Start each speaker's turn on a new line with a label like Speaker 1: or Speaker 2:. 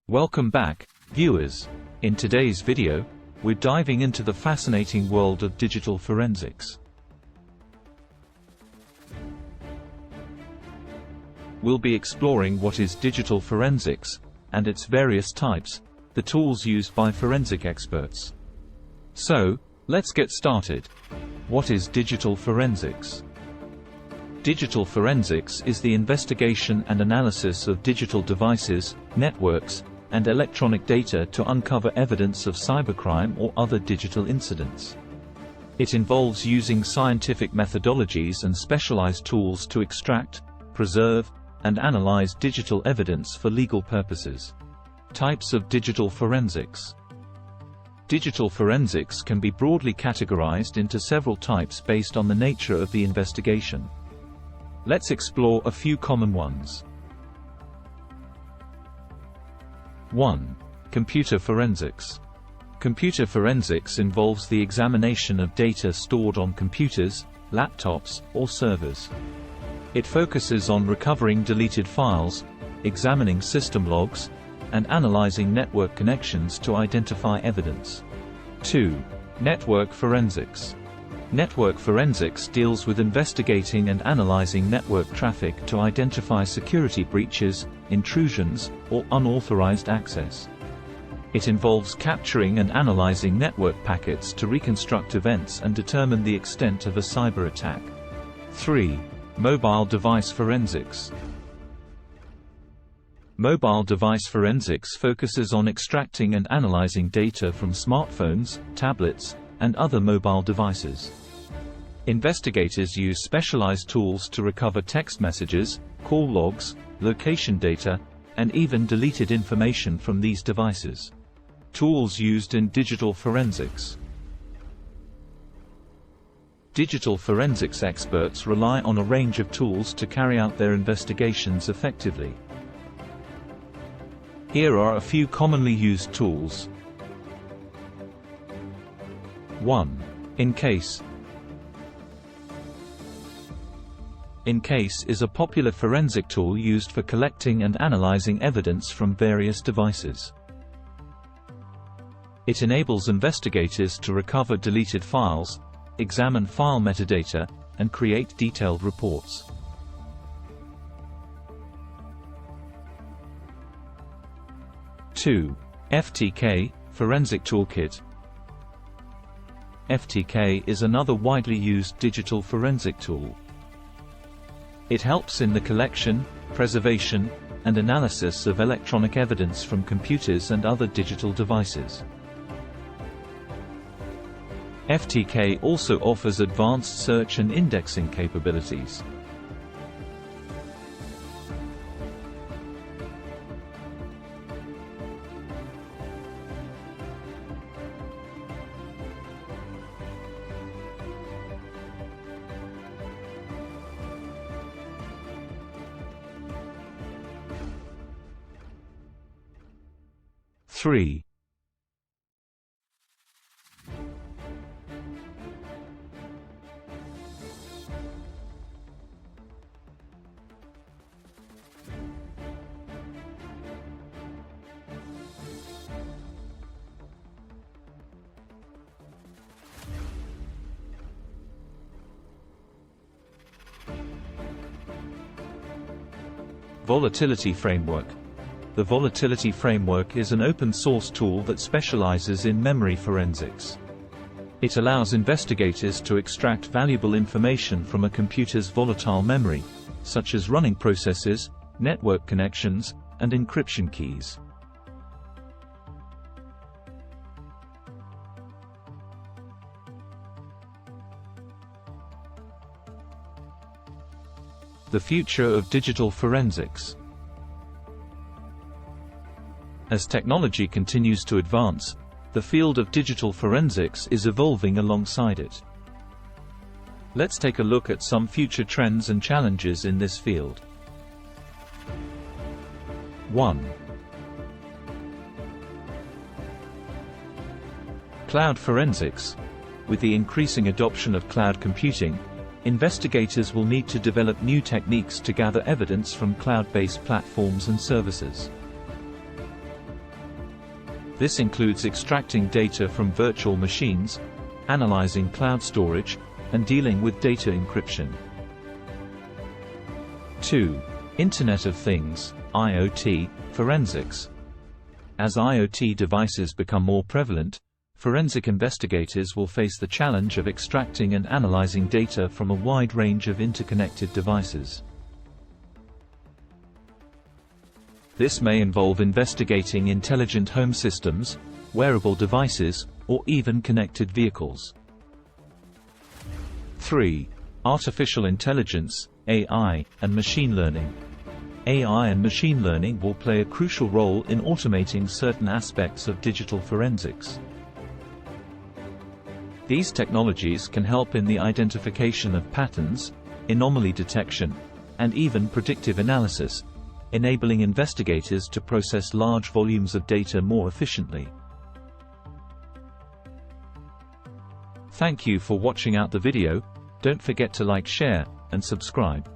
Speaker 1: Welcome back, viewers. In today's video, we're diving into the fascinating world of digital forensics. We'll be exploring what is digital forensics, and its various types, the tools used by forensic experts. So, let's get started. What is digital forensics? Digital forensics is the investigation and analysis of digital devices, networks, and electronic data to uncover evidence of cybercrime or other digital incidents. It involves using scientific methodologies and specialized tools to extract, preserve, and analyze digital evidence for legal purposes. Types of digital forensics. Digital forensics can be broadly categorized into several types based on the nature of the investigation. Let's explore a few common ones. 1. Computer forensics. Computer forensics involves the examination of data stored on computers, laptops, or servers. It focuses on recovering deleted files, examining system logs, and analyzing network connections to identify evidence. 2. Network forensics. Network forensics deals with investigating and analyzing network traffic to identify security breaches, intrusions, or unauthorized access. It involves capturing and analyzing network packets to reconstruct events and determine the extent of a cyber attack. 3. Mobile device forensics. Mobile device forensics focuses on extracting and analyzing data from smartphones, tablets, and other mobile devices. Investigators use specialized tools to recover text messages, call logs, location data, and even deleted information from these devices. Tools used in digital forensics. Digital forensics experts rely on a range of tools to carry out their investigations effectively. Here are a few commonly used tools. 1. EnCase. EnCase is a popular forensic tool used for collecting and analyzing evidence from various devices. It enables investigators to recover deleted files, examine file metadata, and create detailed reports. 2. FTK Forensic Toolkit. FTK is another widely used digital forensic tool. It helps in the collection, preservation, and analysis of electronic evidence from computers and other digital devices. FTK also offers advanced search and indexing capabilities. Three. Volatility framework. The Volatility framework is an open-source tool that specializes in memory forensics. It allows investigators to extract valuable information from a computer's volatile memory, such as running processes, network connections, and encryption keys. The future of digital forensics. As technology continues to advance, the field of digital forensics is evolving alongside it. Let's take a look at some future trends and challenges in this field. 1. Cloud forensics. With the increasing adoption of cloud computing, investigators will need to develop new techniques to gather evidence from cloud-based platforms and services. This includes extracting data from virtual machines, analyzing cloud storage, and dealing with data encryption. 2. Internet of Things, IoT, forensics. As IoT devices become more prevalent, forensic investigators will face the challenge of extracting and analyzing data from a wide range of interconnected devices. This may involve investigating intelligent home systems, wearable devices, or even connected vehicles. 3. Artificial intelligence, AI, and machine learning. AI and machine learning will play a crucial role in automating certain aspects of digital forensics. These technologies can help in the identification of patterns, anomaly detection, and even predictive analysis, enabling investigators to process large volumes of data more efficiently. Thank you for watching out the video. Don't forget to like, share, and subscribe.